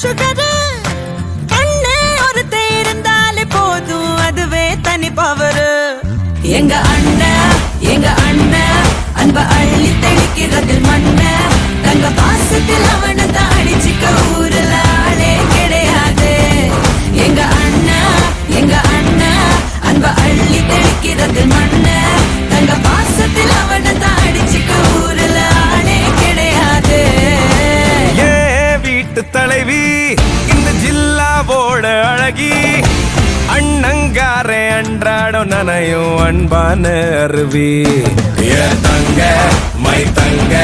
Sugar கண்ணே ஒருத்தே இருந்தாலே போதும் அதுவே தனி பவரு எங்க அண்ணன் அன்ப அள்ளி தெளிக்கிறதில் மண்ண தங்க பாசத்தில் அவனை தாடிச்சிக்க ஊருல ஆளே கிடையாது எங்க அண்ணன் அன்ப அள்ளி தெளிக்கிறதில் மண்ண தங்க பாசத்தில் அவனை தாடிச்சிக்க ஊருல ஆளே கிடையாது வீட்டு தலைவி இந்த ஜில்லாவோட அழகி அண்ணங்காரே அன்றாடம் நனையும் அன்பான அருவி தங்க மை தங்க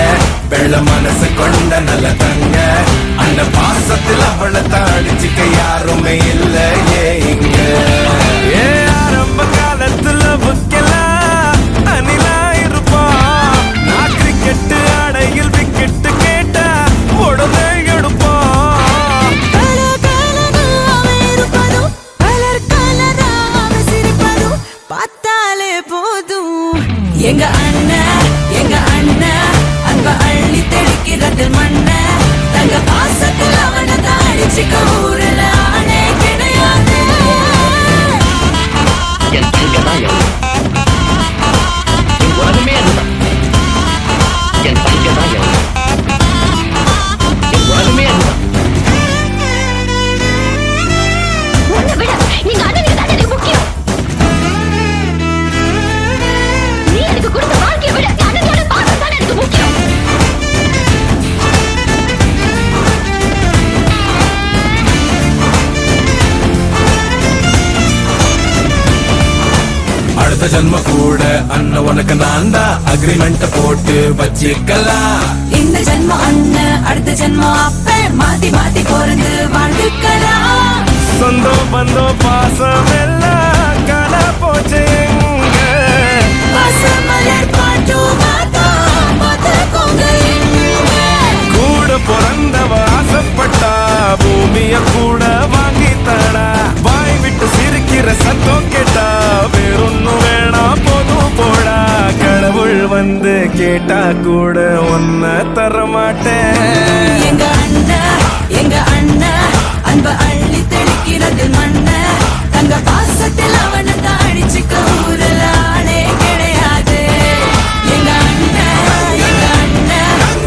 வெள்ள மனசு கொண்ட நல்ல தங்க அந்த பாசத்தில் அவளை தாடிச்சுக்க யாருமே இல்லையே இங்க ஆரம்ப காலத்துல புக்கலாம் அணிலா இருப்பா நான் கிரிக்கெட்டு அடையில் விக்கெட்டு கேட்டா உடனே எடுப்பா பார்த்தாலே போதும் எங்க அண்ணன் அன்ப அள்ளி தெளிக்கிறதில் மண்ண தங்க பாசத்தில் அவனை தாடிச்சிக்க ஊருல ஆளே கிடையாது என் தங்கதான் என் உலகமே அதுதான் என் தங்கதான் என் உலகமே அதுதான் உன்னை விட நீங்க அண்ணனுக்கு தான் எனக்கு முக்கியம் நீ எனக்கு கொடுத்த வாழ்க்கையை விட அண்ணனோட பாசம் தான் எனக்கு முக்கியம் அடுத்த ஜன்ம கூட அண்ணன் உனக்கு நான் தான் அக்ரிமெண்ட் போட்டு வச்சிக்கலாம் இந்த ஜென்மம் அண்ணன் அடுத்த ஜென்மம் அப்ப மாத்தி மாத்தி பிறந்து வாழ்ந்துக்கலாம் சொந்தம் பந்தம் பாசம் எல்லாம் காண போச்சு எங்க பசுமலர் பாட்டும் மாத்தோம் பார்த்துக்கோங்க எங்க கூட பிறந்தவ ஆசைப்பட்டா பூமிய கூட வாங்கி தடா வாய் விட்டு சிரிக்கிற சத்தம் கேட்டா வேறொன்னும் வேணாம் போதும் போடா கடவுள் வந்து கேட்டா கூட ஒன்ன தர மாட்டேன் எங்க அண்ணன் அன்ப அள்ளி தெளிக்கிறதில் மண்ண தங்க பாசத்தில் அவனை தாடிச்சிக்க ஊருல ஆளே கிடையாது எங்க அண்ணன்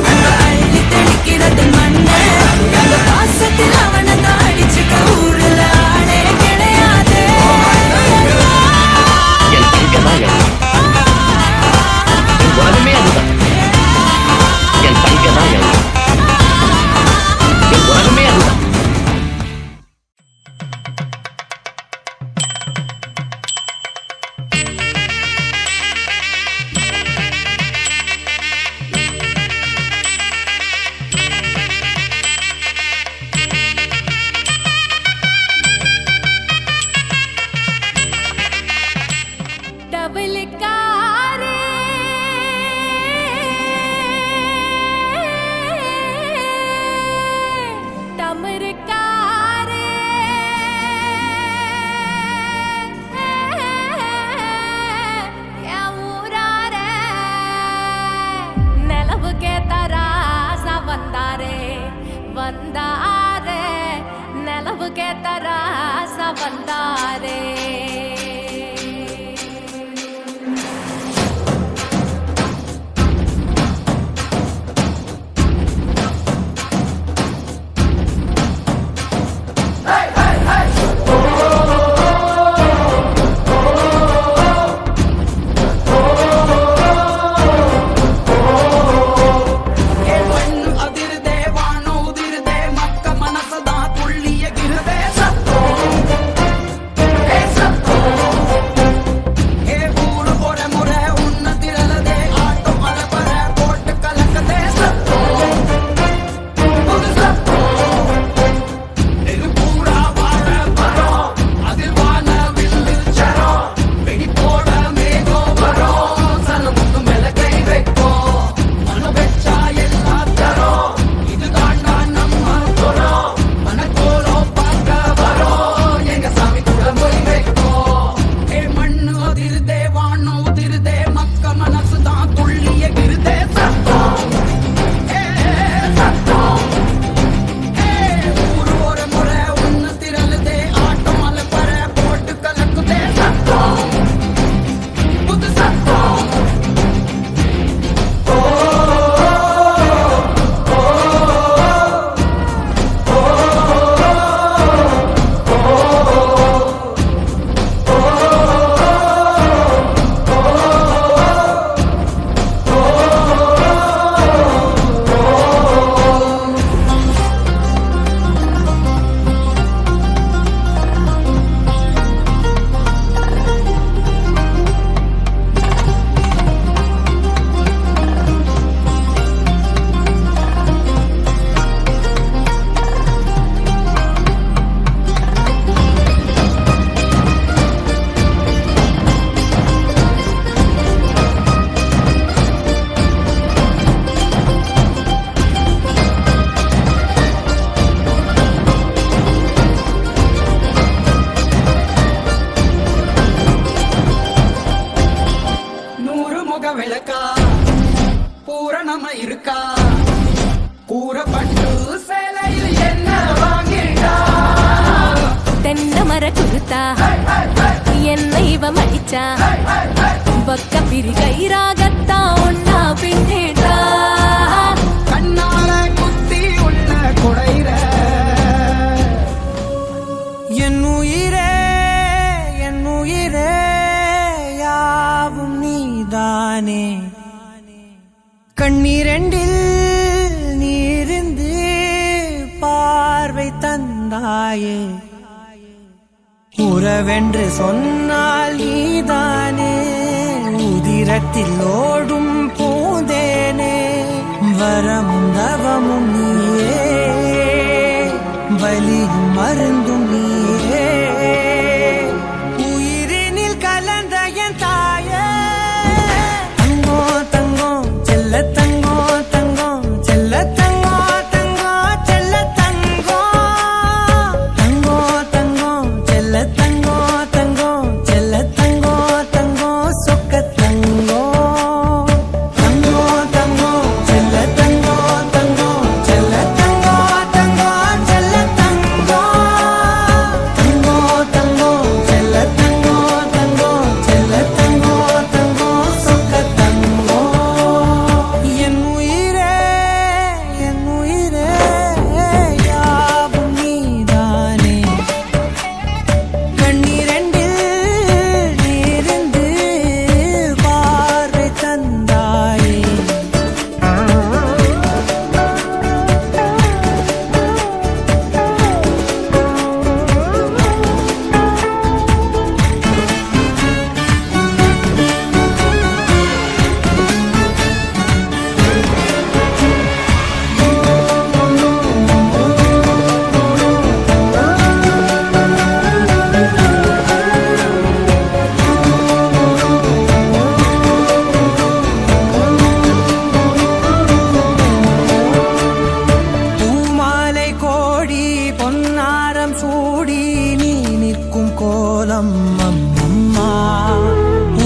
அன்ப அள்ளி தெளிக்கிறதில் மண்ண தங்க பாசத்தில் அவனை தாடிச்சிக்க ஊருல ஆளே கிடையாது என் தங்கதான் என் உலகமே அதுதான் என் தங்கதான் என் உலகமே அதுதான் டபுள்காரே தமருக்காரே என் ஊராரே நிலவுக்கே தராசா வந்தாரே நிலவுக்கே தராசா வந்தாரே விளக்கா பூரணமா இருக்கா கூறப்பட்டு சேலையில் என்ன வாங்கிட்டா தென்னை மர குருத்தா என்ன இவ மடிச்சா பக்க பிரி கயிறாகத்தா ஒன்னா பின்னேட்டா கண்ணால குத்தி உள்ள குடையிற என் உயிரே யாவும் நீதானே கண்ணீரண்டில் நீரிந்து பார்வை தந்தாயே உறவென்று சொன்னால் நீதானே உதிரத்தில் ஓடும் பூந்தேனே வரமும் தவமும் நீயே வலியும் மருந்தும் நீயே உயிரினில் கலந்த என் தாயே தங்கோ தங்கோ செல்ல தங்கோ தங்கோ செல்ல தங்கோ தங்கோ செல்ல தங்கோ தங்கோ தங்கோ செல்ல தங்கோ தங்கோ செல்ல தங்கோ தங்கோ சொக்க தங்கோ தங்கோ தங்கோ செல்ல தங்கோ தங்கோ செல்ல தங்கோ தங்கோ செல்ல தங்கோ தங்கோ தங்கோ செல்ல தங்கோ தங்கோ செல்ல தங்கோ தங்கோ சொக்க தங்கோ என் உயிரே யாவும் நீதானே கண்ணீரண்டில் நீரிந்து பார்வை தந்தாயே பூமாலை கோடி பொன்னாரம் சூடி நீ நிற்கும் கோலம் அம்மம்மா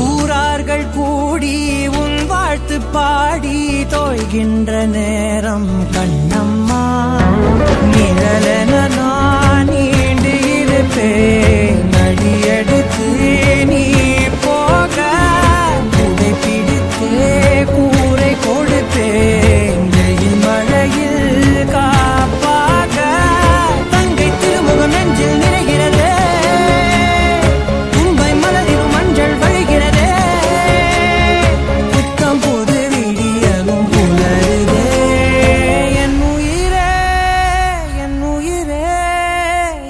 ஊரார்கள் கூடி உன் வாழ்த்து பாடி தோய்கின்ற நேரம் கண்ணம்மா நிழலென நான் நீண்டு இருப்பேன் அடியெடுத்து நீ போக உடை பிடித்தே கூரை கொடுப்பேன் வெயில் மழையில் காப்பாக தங்கை திருமுகம் நெஞ்சில் நிறைகிறதே தும்பை மலரிலும் மஞ்சள் வழிகிறதே புத்தம் புது விடியலும் புலருதே என் உயிரே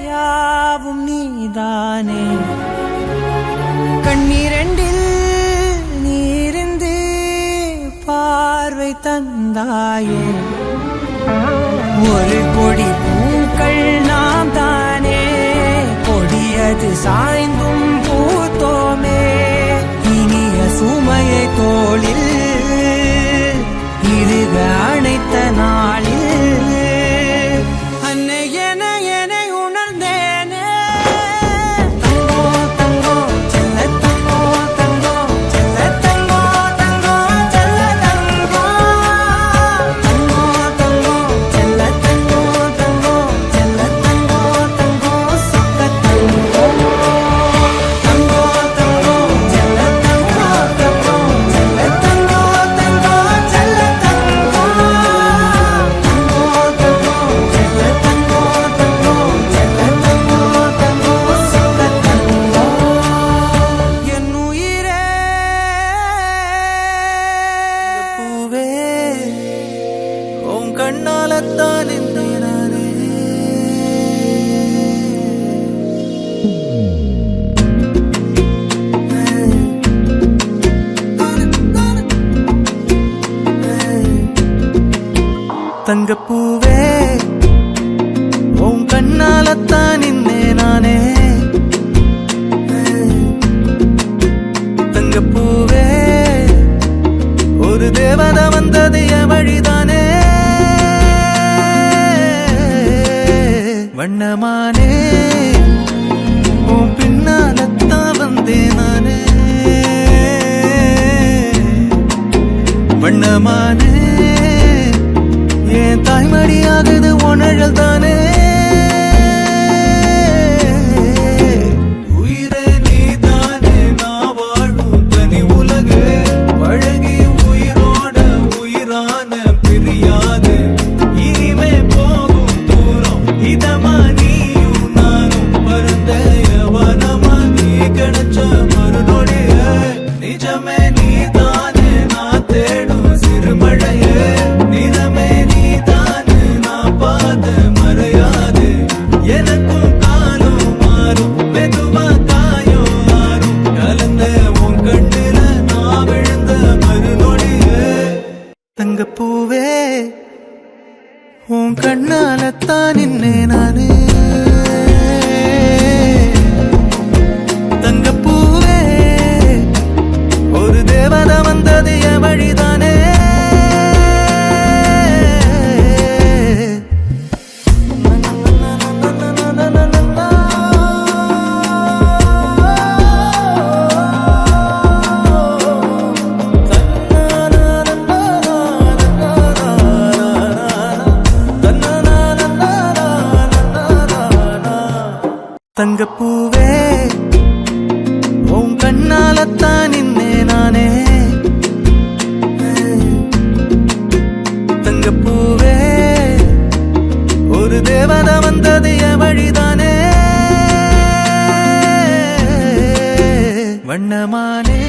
யாவும் நீதானே கண்ணீரண்டில் நீரிந்து பார்வை தந்தாயே ஒரு கொடி பூக்கள் நாம் தானே கொடியது சாய்ந்தும் பூத்தோமே இனிய சுமையை தோளில் இருக அணைத்த நாளில் அன்னை என உணர்ந்தேனே தங்கோ தங்கோ செல்ல தங்கோ தங்கோ செல்ல தங்கோ தங்கோ செல்ல தங்கோ தங்கோ தங்கோ செல்ல தங்கோ தங்கோ செல்ல தங்கோ தங்கோ சொக்க தங்கோ தங்கோ தங்கோ செல்ல தங்கோ தங்கோ செல்ல தங்கோ தங்கோ செல்ல தங்கோ தங்கோ தங்கோ செல்ல தங்கோ தங்கோ செல்ல தங்கோ தங்கோ சொக்க தங்கோ என் உயிரே பூவே உன் கண்ணாலத்தான் நானே தங்கப்பூவே உன் கண்ணாலத்தான் நானே தங்கப்பூவே ஒரு தேவதை வந்தது என் வழிதானே வண்ணமானே உன் பின்னாலத்தான் வந்தேன் நானே வண்ணமானே என் தாய்மடியாகுது உணழல் தானே உயிரே நீதானே நான் வாழும் தனி உலகு பழகி உயிரோட உயிரான பிரியாது இனிமே போகும் தூரம் இதமா நீயும் நானும் பருந்த யவனமா நீ கிடைச்ச மறுநொடிய நிஜமே நீதானே நான் தேடும் சிறுமழையே நிறமே நீதானே நான் பாத மறையாது எனக்கும் காலம் மாறும் மெதுவா காயம் ஆறும் கலந்த உன் கண்ணுல நான் விழுந்த மறுநொடியே தங்கப்பூவே உன் கண்ணாலத்தான் நின்னே நானே தங்கப்பூவே ஒரு தேவதை வந்தது என் வழிதானே தங்கப்பூவே உன் கண்ணாலத்தான் நின்னே நானே தங்கப்பூவே ஒரு தேவதை வந்தது என் வழிதானே வண்ணமானே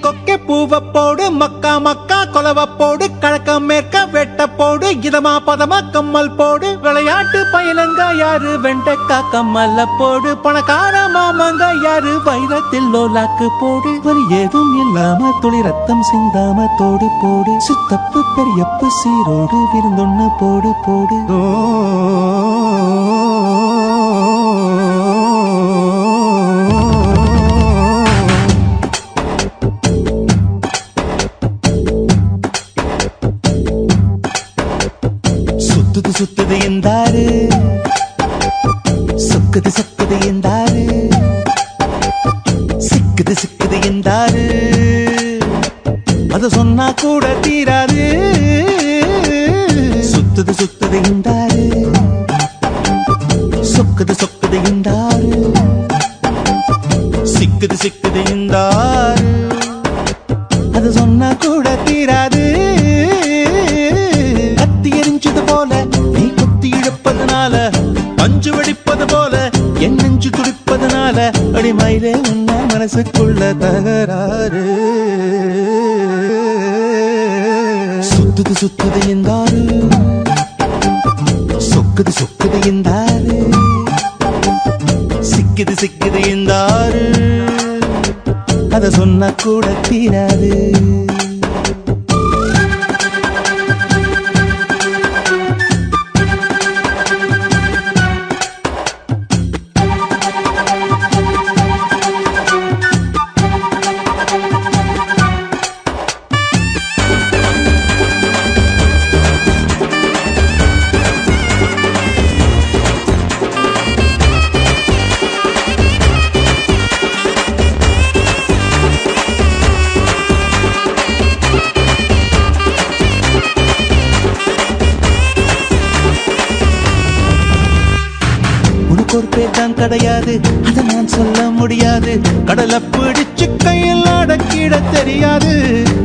கொக்கே பூவ போடு மக்கா மக்கா கொலவ போடு கழக்க மேற்க வெட்ட போடு இதமா பதமா கம்மல் போடு விளையாட்டு பயிலங்க யாரு வெண்டக்கா கம்மல்ல போடு பணக்கார மாமங்க யாரு வைரத்தில் லோலாக்கு போடு வலி ஏதும் இல்லாம துளி ரத்தம் சிந்தாம தோடு போடு சித்தப்பு பெரியப்பு சீரோடு விருந்தொன்னு போடு போடு சுத்துது சுத்துது என்றாரு சொக்குது சொக்குது என்றாரு சிக்குது சிக்குது என்றாரு அது சொன்னா கூட தீராது சுத்துது சுத்துது என்றாரு சொக்குது சொக்குது என்றாரு சிக்குது சிக்குது என்றாரு அது சொன்னா கூட தீராது கத்தி எரிஞ்சது போல நீ குத்தி இழுப்பதனால பஞ்சு வெடிப்பது போல என் நெஞ்சு துடிப்பதனால அடிமயிலே உன்ன மனசுக்குள்ள தகராறு சுத்துது சுத்துது என்றாரு சொக்குது சொக்குது என்றாரு சிக்குது சிக்குது என்றாரு அத சொன்னா கூட தீராது தான் கிடையாது, அதை நான் சொல்ல முடியாது. கடலை பிடிச்சு கையில் அடக்கிட தெரியாது.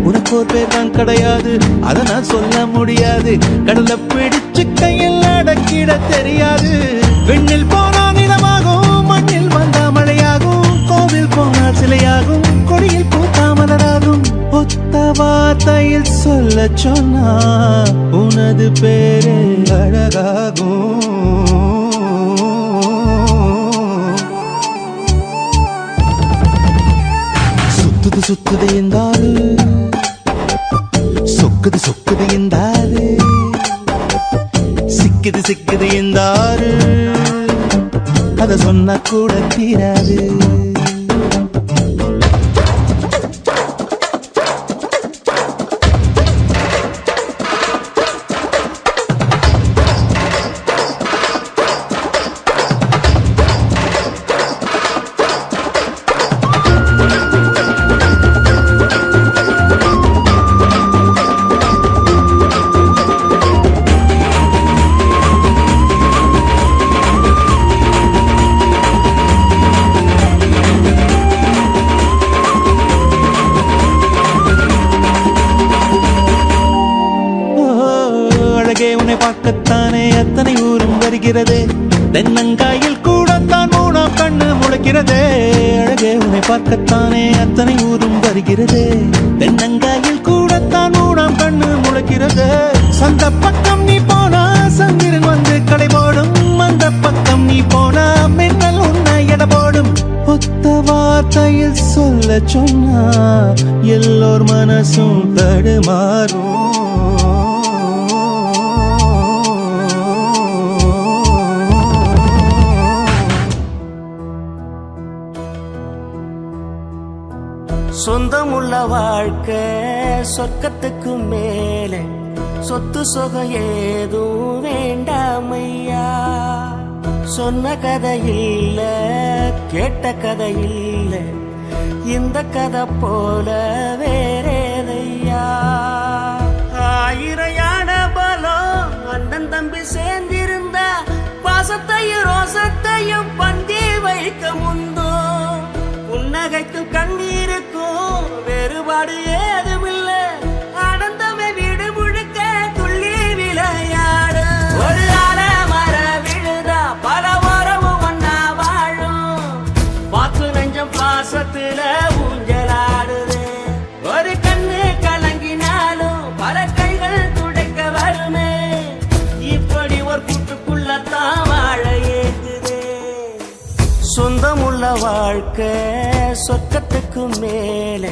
உனக்கு ஒரு பேர் தான் கிடையாது, அதை நான் சொல்ல முடியாது. கடலை பிடிச்சு கையில் அடக்கிட தெரியாது. விண்ணில் போனா நிலமாகும், மண்ணில் வந்தா மழையாகும், கோவில் போனால் சிலையாகும், கொடியில் பூத்தா மலராகும். ஒத்த வார்த்தையில் சொல்ல சொன்னா உனது பேரு அழகாகும். சுத்துது சுத்துது என்றாரு, சொக்குது சொக்குது என்றாரு, சிக்குது சிக்குது என்றாரு, அத சொன்ன கூட தீராது. பார்க்கத்தானே அத்தனை ஊரும் வருகிறதே, தென்னங்காயில் கூடத்தான் மூணாம் கண்ணு முளைக்கிறதே. அழகே உன்னை பார்க்கத்தானே அத்தனை ஊரும் வருகிறதே, தென்னங்காயில் கூடத்தான் மூணாம் கண்ணு முளைக்கிறதே. சொந்த பக்கம் நீ போனா சந்திரன் வந்து கடை போடும், அந்த பக்கம் நீ போனா மின்னல் உன்னை எடை போடும். ஒத்த வார்த்தையில் சொல்ல சொன்னா எல்லோர் மனசும் தடுமாறும். சொந்தமுள்ள வாழ்க்கை சொர்க்கத்துக்கு மேலே, சொத்து சொகம் ஏதும் வேண்டாமையா. சொன்ன கதை இல்ல, கேட்ட கதை இல்ல, இந்த கதை போல வேறேதையா. ஆயிரையான பலம் அண்ணன் தம்பி சேர்ந்திருந்தா, பாசத்தையும் ரோசத்தையும் பந்தி வைக்க முந்தோ. புன்னகைக்கும் கண்ணீருக்கும் வேறுபாடு ஏதுமில்ல, ஆனந்தமே வீடு முழுக்க துள்ளி விளையாடு. ஒரு மர விழுதா பல உறவும் ஒன்னா வாழும், வாக்கு நெஞ்சம் பாசத்துல ஊஞ்சலாடுது. ஒரு கண்ணு கலங்கினாலும் பல கைகள் துடைக்க வருமே, இப்படி ஒரு கூட்டுக்குள்ளத்தான் வாழ ஏங்குது. சொந்தமுள்ள வாழ்க்கை சொர்க்கத்துக்கு மேலே,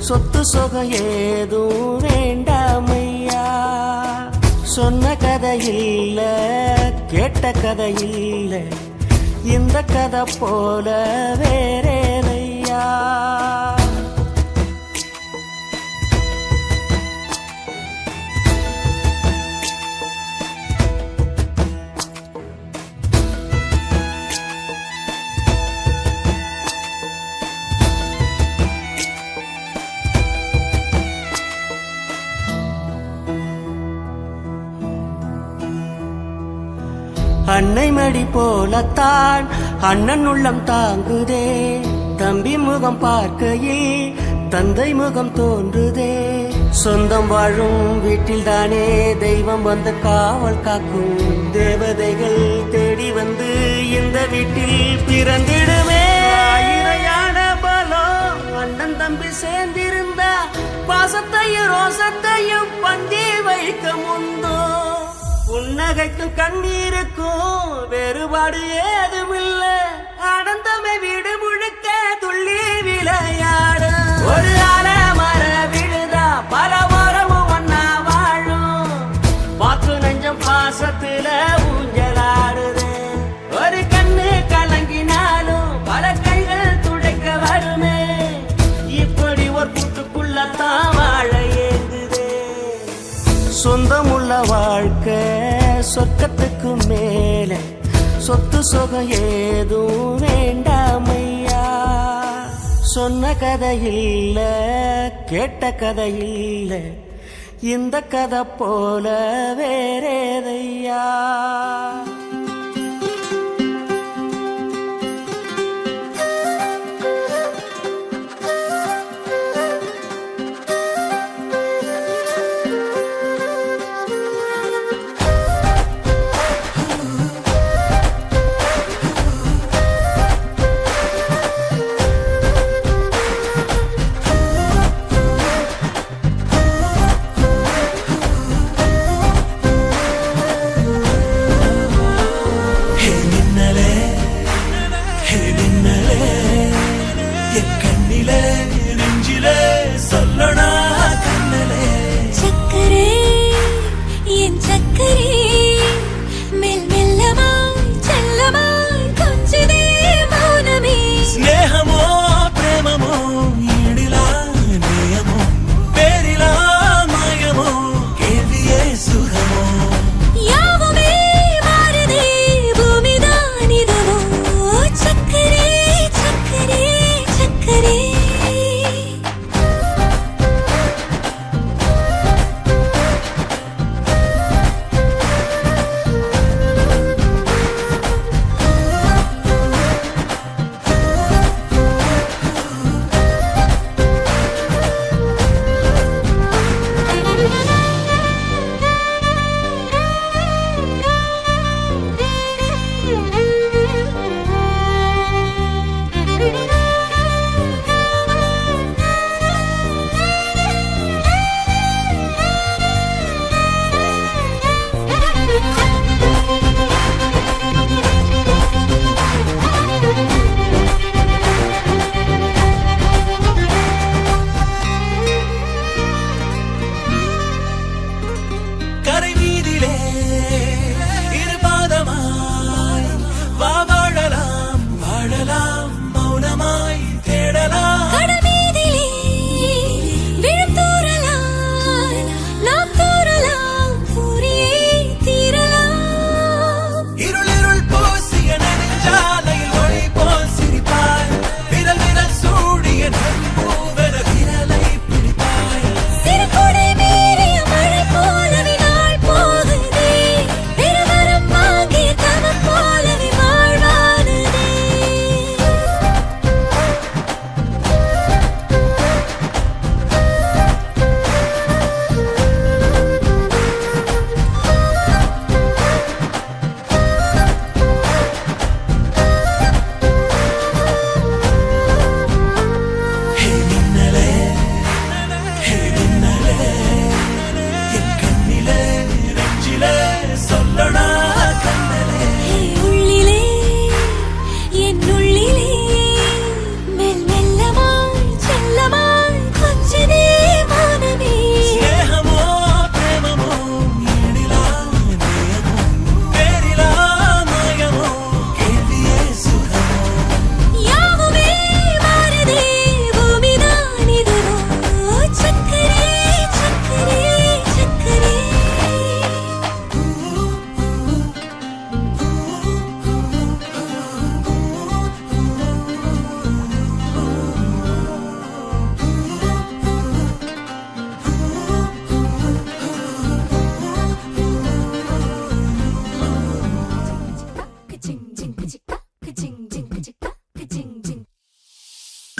சொத்து சொகம் ஏதும் வேண்டாமையா. சொன்ன கதை இல்ல, கேட்ட கதை இல்ல, இந்த கதை போல வேறேதையா. அன்னை மடி போலத்தான் அண்ணன் உள்ளம் தாங்குதே, தம்பி முகம் பார்க்கையில் தந்தை முகம் தோன்றுதே. சொந்தம் வாழும் வீட்டில் தானே தெய்வம் வந்து காவல் காக்கும், தேவதைகள் தேடி வந்து இந்த வீட்டில் பிறந்திடுமே. ஆயிரையான பலம் அண்ணன் தம்பி சேர்ந்திருந்தா, பாசத்தையும் ரோசத்தையும் பந்தி வைக்க முந்தோ. புன்னகைக்கும் கண்ணீருக்கும் வேறுபாடு ஏதுமில்ல, ஆனந்தமே வீடு முழுக்க துள்ளி விளையாடு. ஒரு மர விழுதா பல உறவும் ஒன்னா வாழும், வாக்கு நெஞ்சம் பாசத்துல ஊஞ்சலாடுது. ஒரு கண்ணு கலங்கினாலும் பல கைகள் துடைக்க வருமே, இப்படி ஒரு கூட்டுக்குள்ளத்தான் வாழ ஏங்குது. சொந்தமுள்ள வாழ்க்கை சொர்க்கத்துக்கு மேலே, சொத்து சொகம் ஏதும் வேண்டாமையா. சொன்ன கதை இல்ல, கேட்ட கதை இல்ல, இந்த கதை போல வேறேதையா.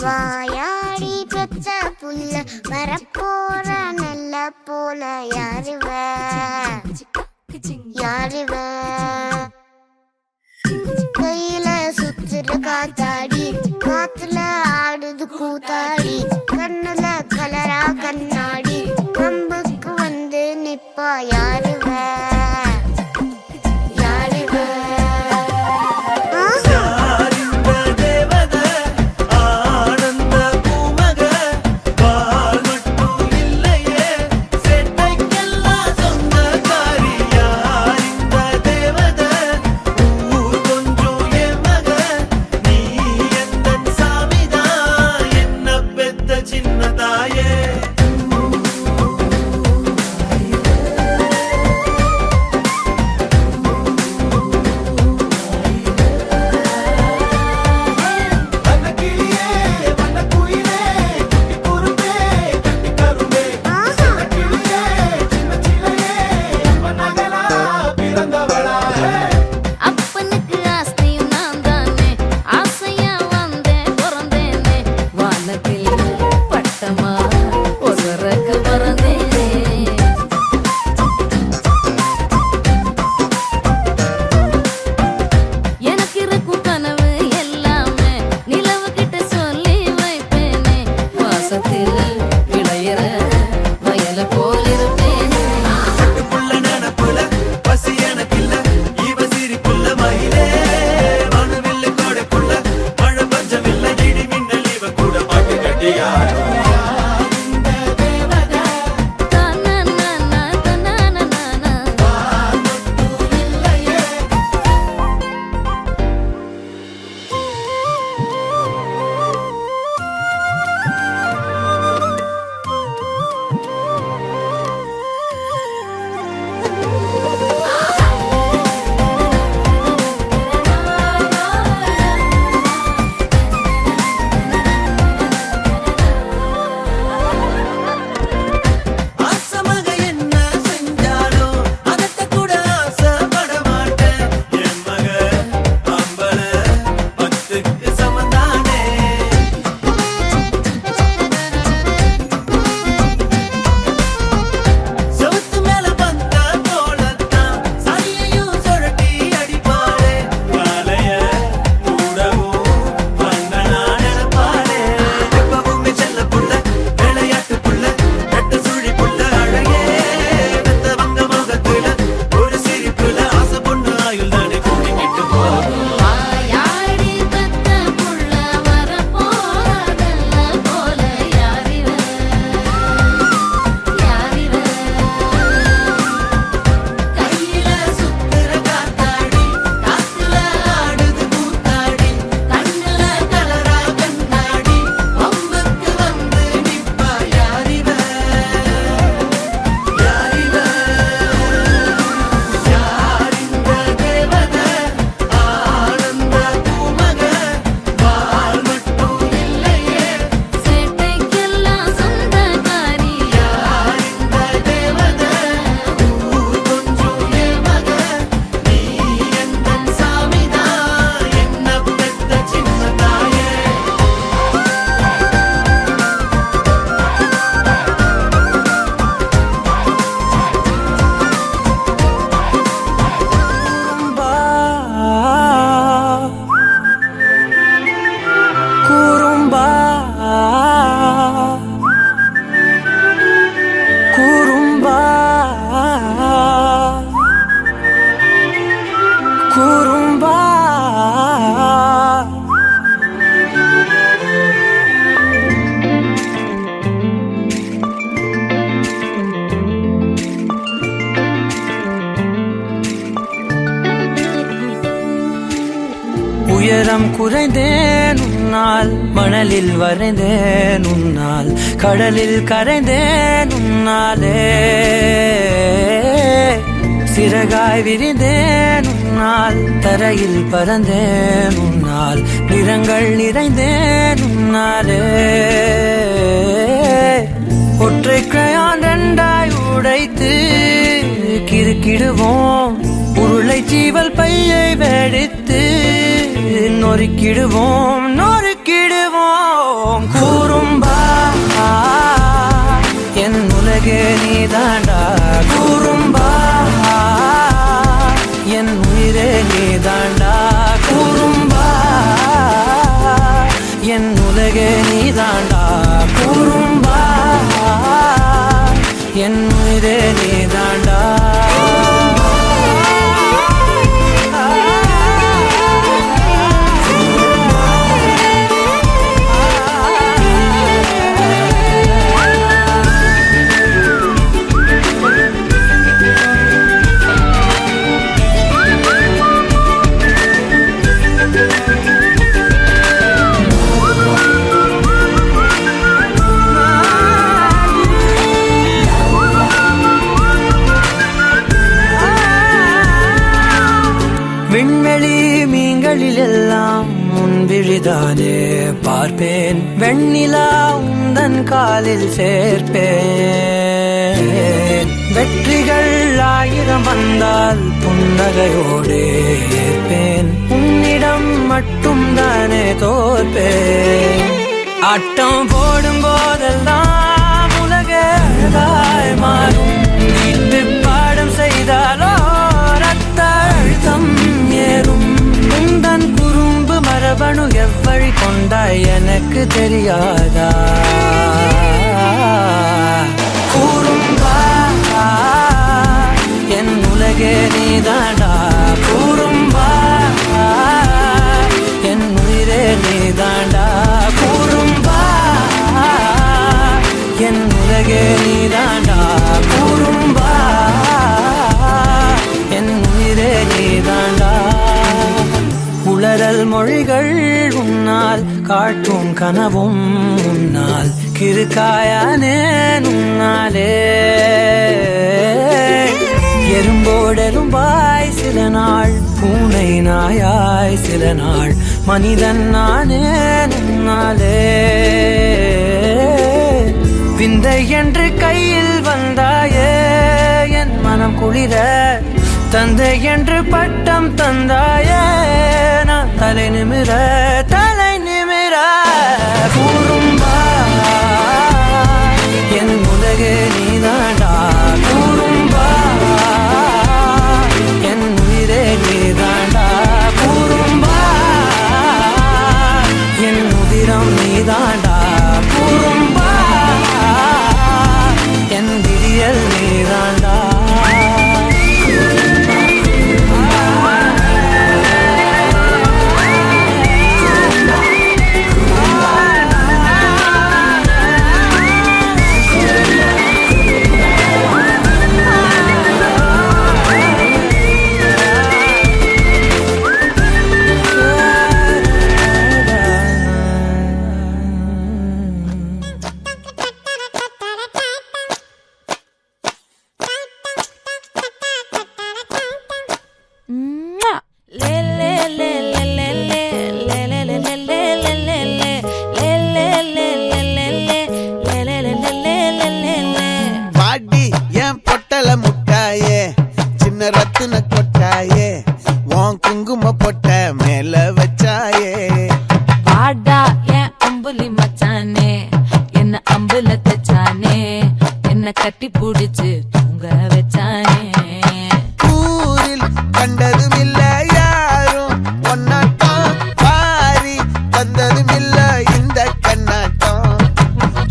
வாயாடி பெத்த புள்ள வரப்போற நல்ல போல யாருவ யாருவ கையில சுத்துற காத்தாடி காத்துல ஆடுது கூத்தாடி கண்ணுல கலரா கண்ணாடி கம்புக்கு வந்து நிப்பா யாருவ உயரம் குறைந்தேன் உன்னால், மணலில் வரைந்தேன் உன்னால், கடலில் கரைந்தேன் உன்னாலே. சிறகாய் விரிந்தேன் உன்னால், தரையில் பறந்தேன் உன்னால், நிறங்கள் நிறைந்தேன் உன்னாலே. ஒற்றை கிரையான் ரெண்டாய் உடைத்து கிறுக்கிடுவோம், உருளை சீவல் பையை வெடித்து நொறுக்கிடுவோம் நொறுக்கிடுவோம். நீ தாண்டா கூறும்பா என் உயிரே நீ தாண்டா கூறும்பா என் உலகே நீ தாண்டா கூறும்பா என் உயிரே நீ தாண்டா விண்வெளி மீன்களில் எல்லாம் முன்விழிதானே பார்ப்பேன் வெண்ணிலா உந்தன் காலில் சேர்ப்பேன் வெற்றிகள் 1000 வந்தால் புன்னகையோடு ஏற்பேன் உன்னிடம் மட்டும் தானே தோற்பேன் ஆட்டம் போடும் போதெல்லாம் உலக அழகாய் மாறும் வீட்டு பாடம் செய்தாலோ ரத்த அழுத்தம் ஏறும் உந்தன் குறும்பு மரபணு எவ்வழி கொண்டாய் எனக்கு தெரியாதா கூறும்பா என் உலகே நீ தாண்டா கூறும்பா என் உயிரே நீ தாண்டா கூறும்பா என் உலகே நீ தாண்டா கூறும்பா என் உயிரே நீ தாண்டா உளறல் மொழிகள் உன்னால் காட்டும் கனவும் உன்னால் கிறுக்காயானே உன்னாலே எறும்போடெரும்பாய் சில நாள் பூனை நாயாய் சில நாள் மனிதன் நானே உன்னாலே விந்தை என்று கையில் வந்தாயே என் மனம் குளிர தந்தை என்று பட்டம் தந்தாயே நான் தலை நிமிர கூறும்பா என் உலகே நீ தாண்டா கூறும்பா என் உயிரே நீ தாண்டா கூறும்பா என் உதிரம் நீ தாண்டா கூறும்பா என் விடியல் நீ தாண்டா ரத்தின கொட்டாயே உன் குங்கும பொட்ட மேல வச்சாயே வாடா என் அம்புலி மச்சானே என்ன அம்புல தச்சானே என்ன கட்டி புடிச்சு தூங்க வச்சானே ஊரில் கண்டதும் இல்ல யாரும் ஒன்னாட்டம் பாரி வந்ததும் இல்ல இந்த கண்ணாட்டம்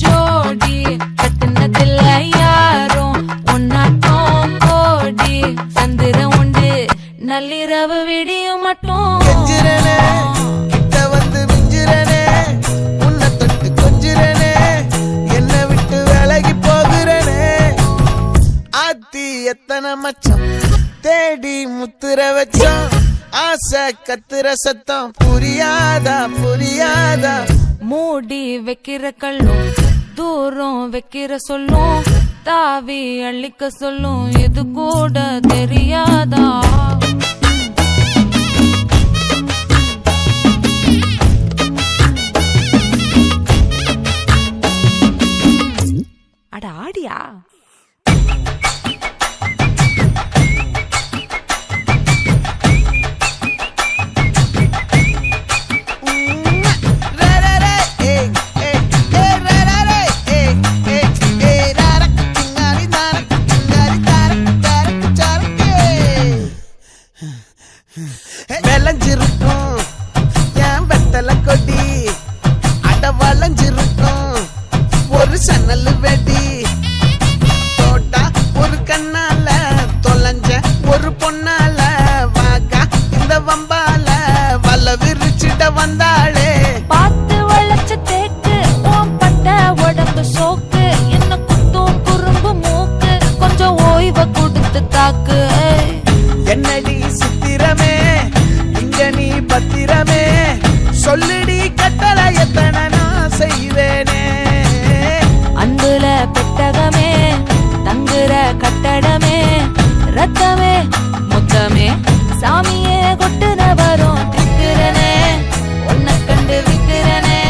ஜோடி கட்டினதில்ல யாரும் ஒன்னாட்டம் கோடி சந்திரம் உண்டு நள்ளிரவு விடியும் மட்டும் கெஞ்சிரனே கிட்ட வந்து மிஞ்சிரனே உன்னை தொட்டு கொஞ்சிரனே என்ன விட்டு விலகி போகிறனே ஆத்தி எத்தனை மச்சம் தேடி முத்துற வச்சோம் ஆசை கத்துற சத்தம் புரியாதா புரியாதா மூடி வைக்கிற கள்ளும் தூரம் வைக்கிற சொல்லும் தாவி அள்ளிக்க சொல்லும் இது கூட தெரியாதா அட ஆடியா ரரரே ஏ ஏ ரரரே ஏ ஏ ஏ ரரக் சிங்காரி போது தாக்கு என்னடி சித்திரமே இங்க நீ பத்திரமே சொல்லுடி கட்டளை எத்தனை நான் செய்வேனே அந்துல பெட்டகமே தங்குற கட்டடமே ரத்தமே முத்தமே சாமியே கொட்டுன வரும் திக்கிறனே உன்னை கண்டு விக்கிறனே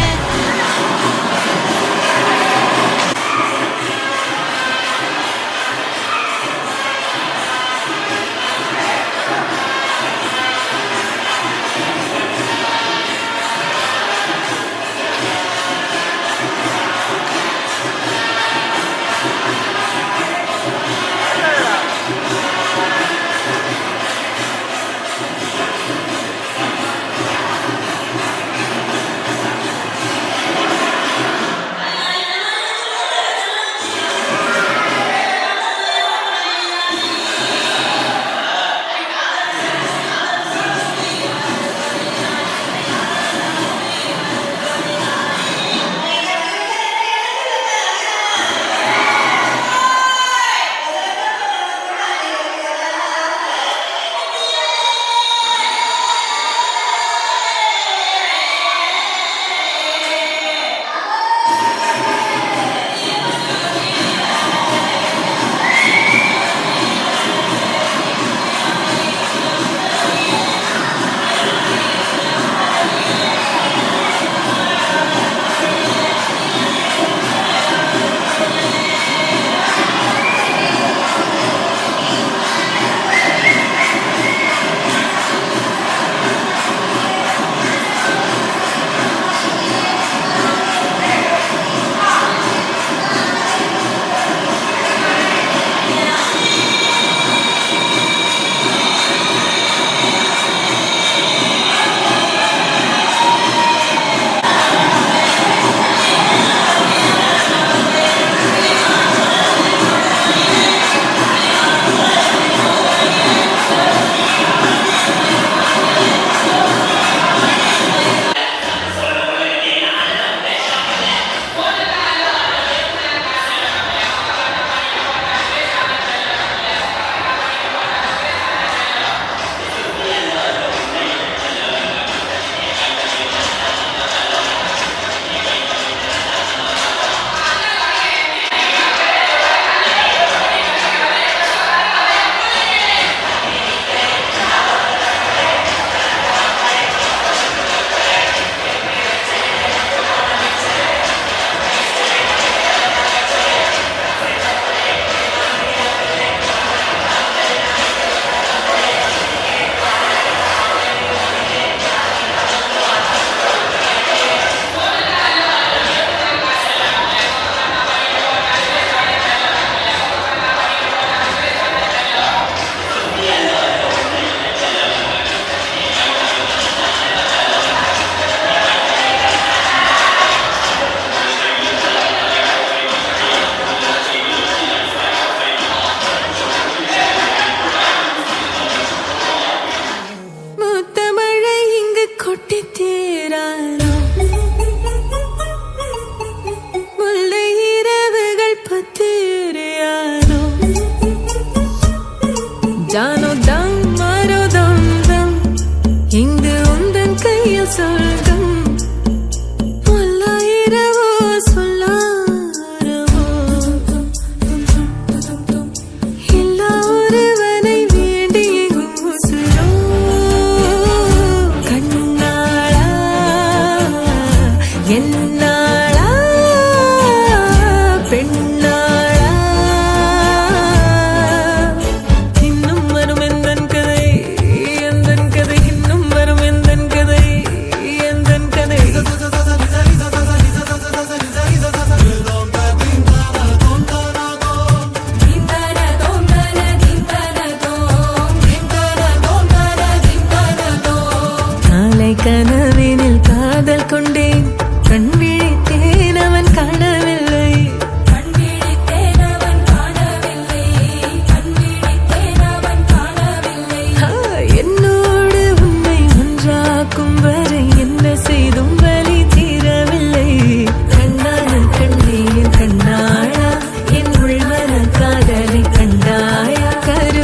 கண்டாயா கரு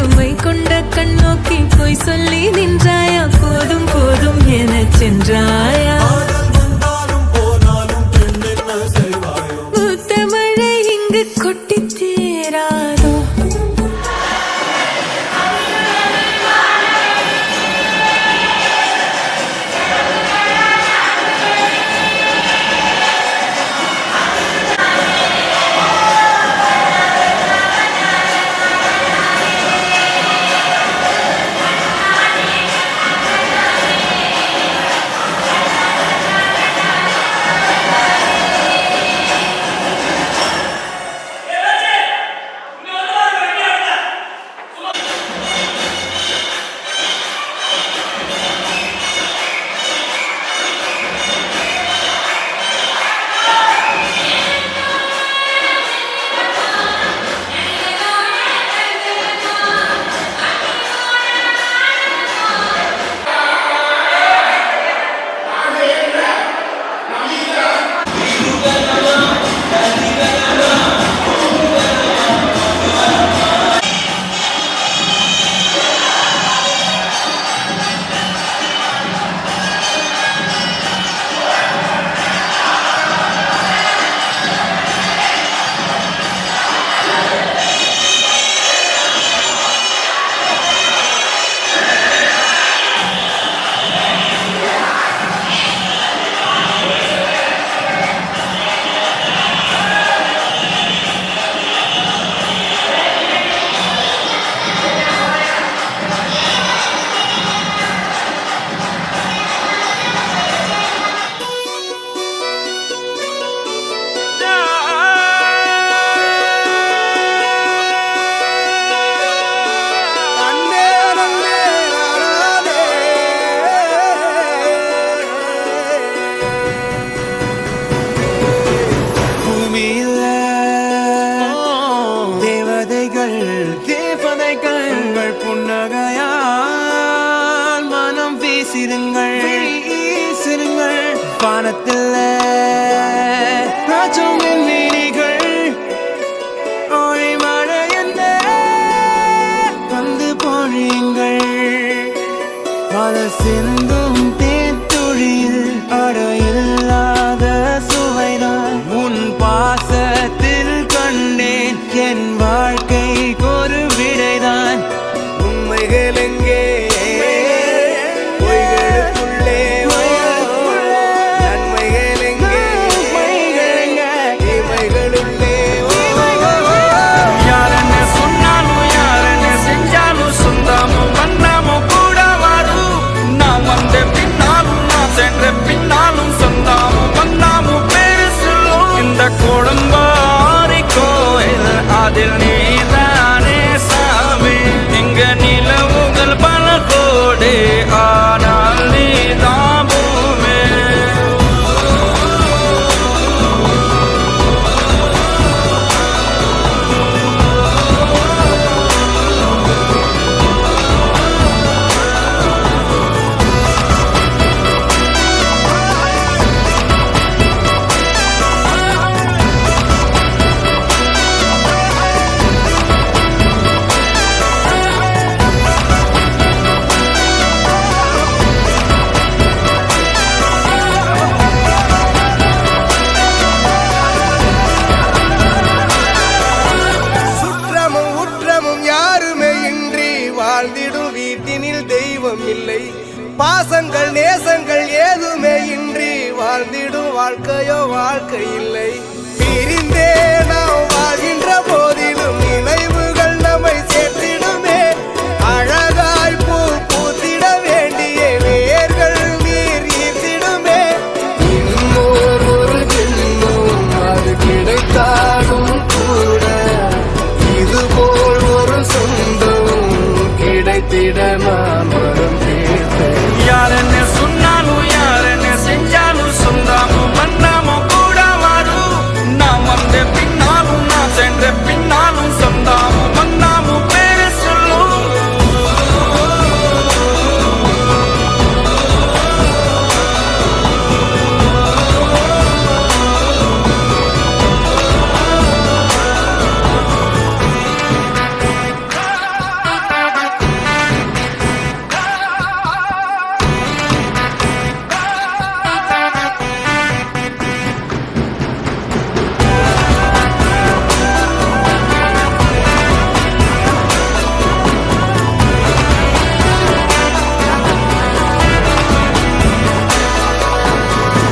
தேவதை கண்கள் புன்னகையால் மனம் வீசிருங்கள் வானத்தில் ராஜம் வீணிகள் ஒளி மழை என்ன வந்து பொழியுங்கள் அது சிந்தும் தேத்துழியில் அடையில்லாத சுவைதான் உன் பாசத்தில் கண்டேன் என் வாழ்க்கைக்கு ஒரு விடைதான் உண்மைகள் எங்கே பொய்களுக்குள்ளே நன்மைகள் எங்கே இமைகளுள்ளே யாரென்ன சொன்னாலும் யாரென்ன செஞ்சாலும் சொந்தமும் வண்ணமும் கூட வரும் நான் வந்த பின்னாலும் நான் சென்ற பின்னாலும் சொந்தமும் வண்ணமும் பேரு சொல்லும் இந்த குடும்பாரி கோயில் அதில் நீதானே சாமி இங்க நிலவுகள் பல கோடி ஆனால் நீதான் பூமி சுற்றமும் உற்றமும் யாருமே இன்றி வாழ்ந்திடும் வீட்டினில் தெய்வம் இல்லை பாசங்கள் நேசங்கள் ஏதுமே இன்றி வாழ்ந்திடும் வாழ்க்கையோ வாழ்க்கை இல்லை பிரிந்தே நாம் வாழ்கின்ற போதிலும் நினைவுகள் நம்மை சேர்த்திடுமே அழகாய் பூ பூத்திட வேண்டிய வேர்கள் நீர் ஈர்த்திடுமே இன்னொரு ஒரு ஜென்மம் அது கிடைத்தாலும் கூட இதுபோல் ஒரு சொந்தம் கிடைத்திட நான் வரம் கேட்டேன் யாரென்ன சொன்னாலும் யாரென்ன செஞ்சாலும் சொந்தமும் வண்ணமும் கூட வரும் நான் வந்த பின்னாலும் நான் சென்ற பின்னாலும் சொந்தமும் வண்ணமும் பேரு சொல்லும்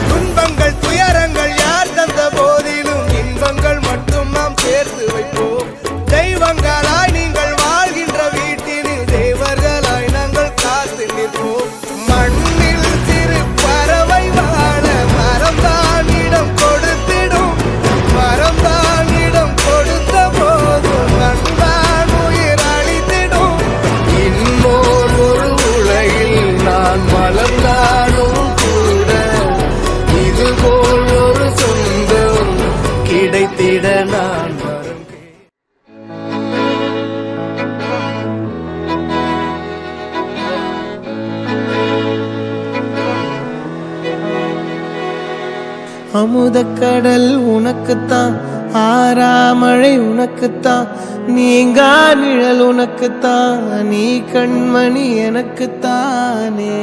துன்பங்கள் துயரங்கள் யார் தந்த போதிலும் இன்பங்கள் மட்டும் நாம் சேர்த்து வைப்போம் தெய்வங்களாய் நீங்கள் வாழ்கின்ற வீட்டினில் தேவர்களாய் நாங்கள் காத்து நிற்போம் மண்ணில் சிறு பறவை வாழ மரம்தான் இடம் கொடுத்திடும் மரம்தான் இடம் கொடுத்த போதும் மண்தான் உயிர் அளித்திடும் இன்னொரு ஒரு உலகில் நான் வளர்ந்தாலும் கூட இதுபோல் ஒரு சொந்தம் கிடைத்திட நான் வரம் அமுதக்கடல் உனக்குத்தான் ஆறாமழை உனக்குத்தான் நீங்கா நிழல் உனக்குத்தான் நீ கண்மணி எனக்குத்தானே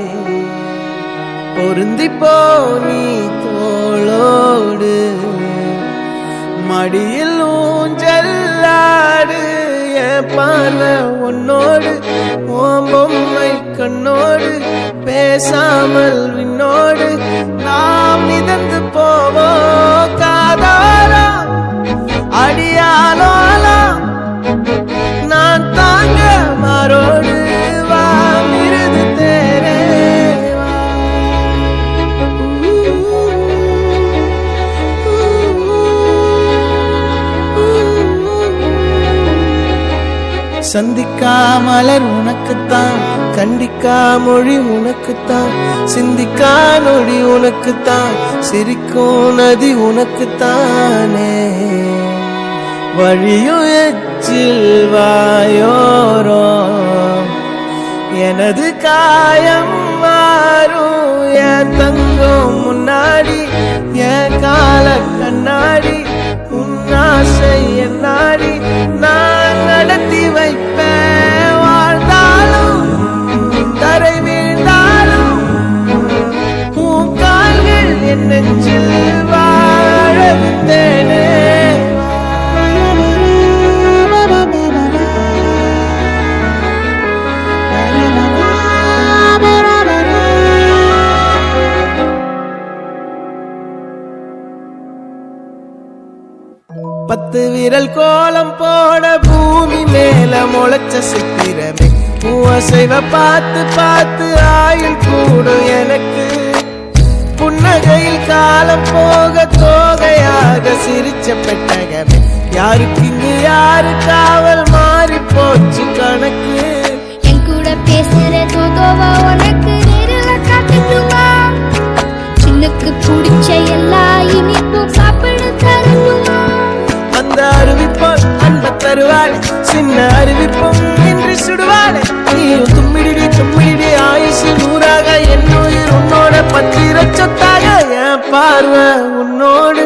பொருந்திப்போ நீ தோளோடு மடியில் ஊஞ்சல்லாடு என் பார்வை உன்னோடு ஓம் பொம்மை கண்ணோடு பேசாமல் விண்ணோடு நாம் மிதந்து போவோம் காதாரா அடியாலோலா நான் தாங்க மாறோடு வா மிருது தேரே வா சந்திக்கா மலர் உனக்குத்தான் கண்டிக்கா மொழி உனக்குத்தான் சிந்திக்கா நொடி உனக்குத்தான் சிரிக்கும் நதி உனக்குத்தானே வழியும் எச்சில் வாயோரம் எனது காயம் மாறும் என் தங்கம் முன்னாடி என் கால கண்ணாடி உன்னாசை என்னாடி நான் நடத்தி வைப்பேன் வாழ்ந்தாலும் தரை வீழ்ந்தாலும் உன் கால்கள் என் நெஞ்சில் வாழ விட்டேனே பத்து விரல் கோலம் போட பூமி மேல முளைச்ச சித்திரமே பூசைவ பார்த்து பார்த்து ஆயுள் கூடும் எனக்கு புன்னகையில் காலம் போக தோகையாக சிரிச்ச பெட்டகமே யாருக்கு இங்கு யாரு காவல் மாறி போச்சு கணக்கு என் கூட பேசுற தோதோவா உனக்கு நேரில் காட்டுமா சின்னக்கு பிடிச்ச எல்லா இனிப்பும் சாப்பிட தருமா அந்த அறிவிப்போம் அன்ப தருவாள் சின்ன அறிவிப்பும் என்று சுடுவாள் நீயும் தும்மிடி தும்மிடி ஆயுசு நூறாக என் உயிர் உன்னோட பத்திர சொத்தாக என் பார்வை உன்னோடு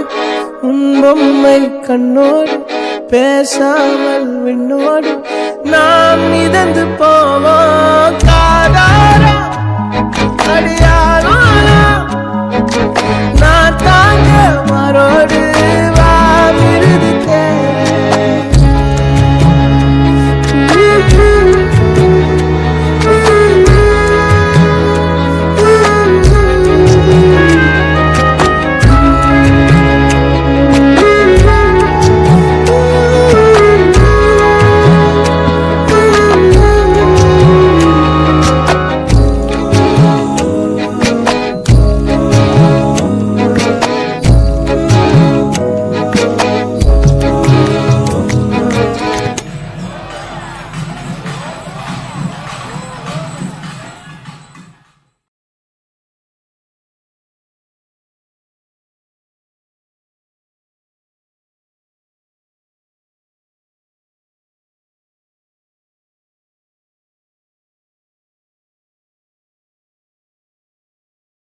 உன் பொம்மை கண்ணோடு பேசாமல் விண்ணோடு நாம் மிதந்து போவோம் காதாரா அடியா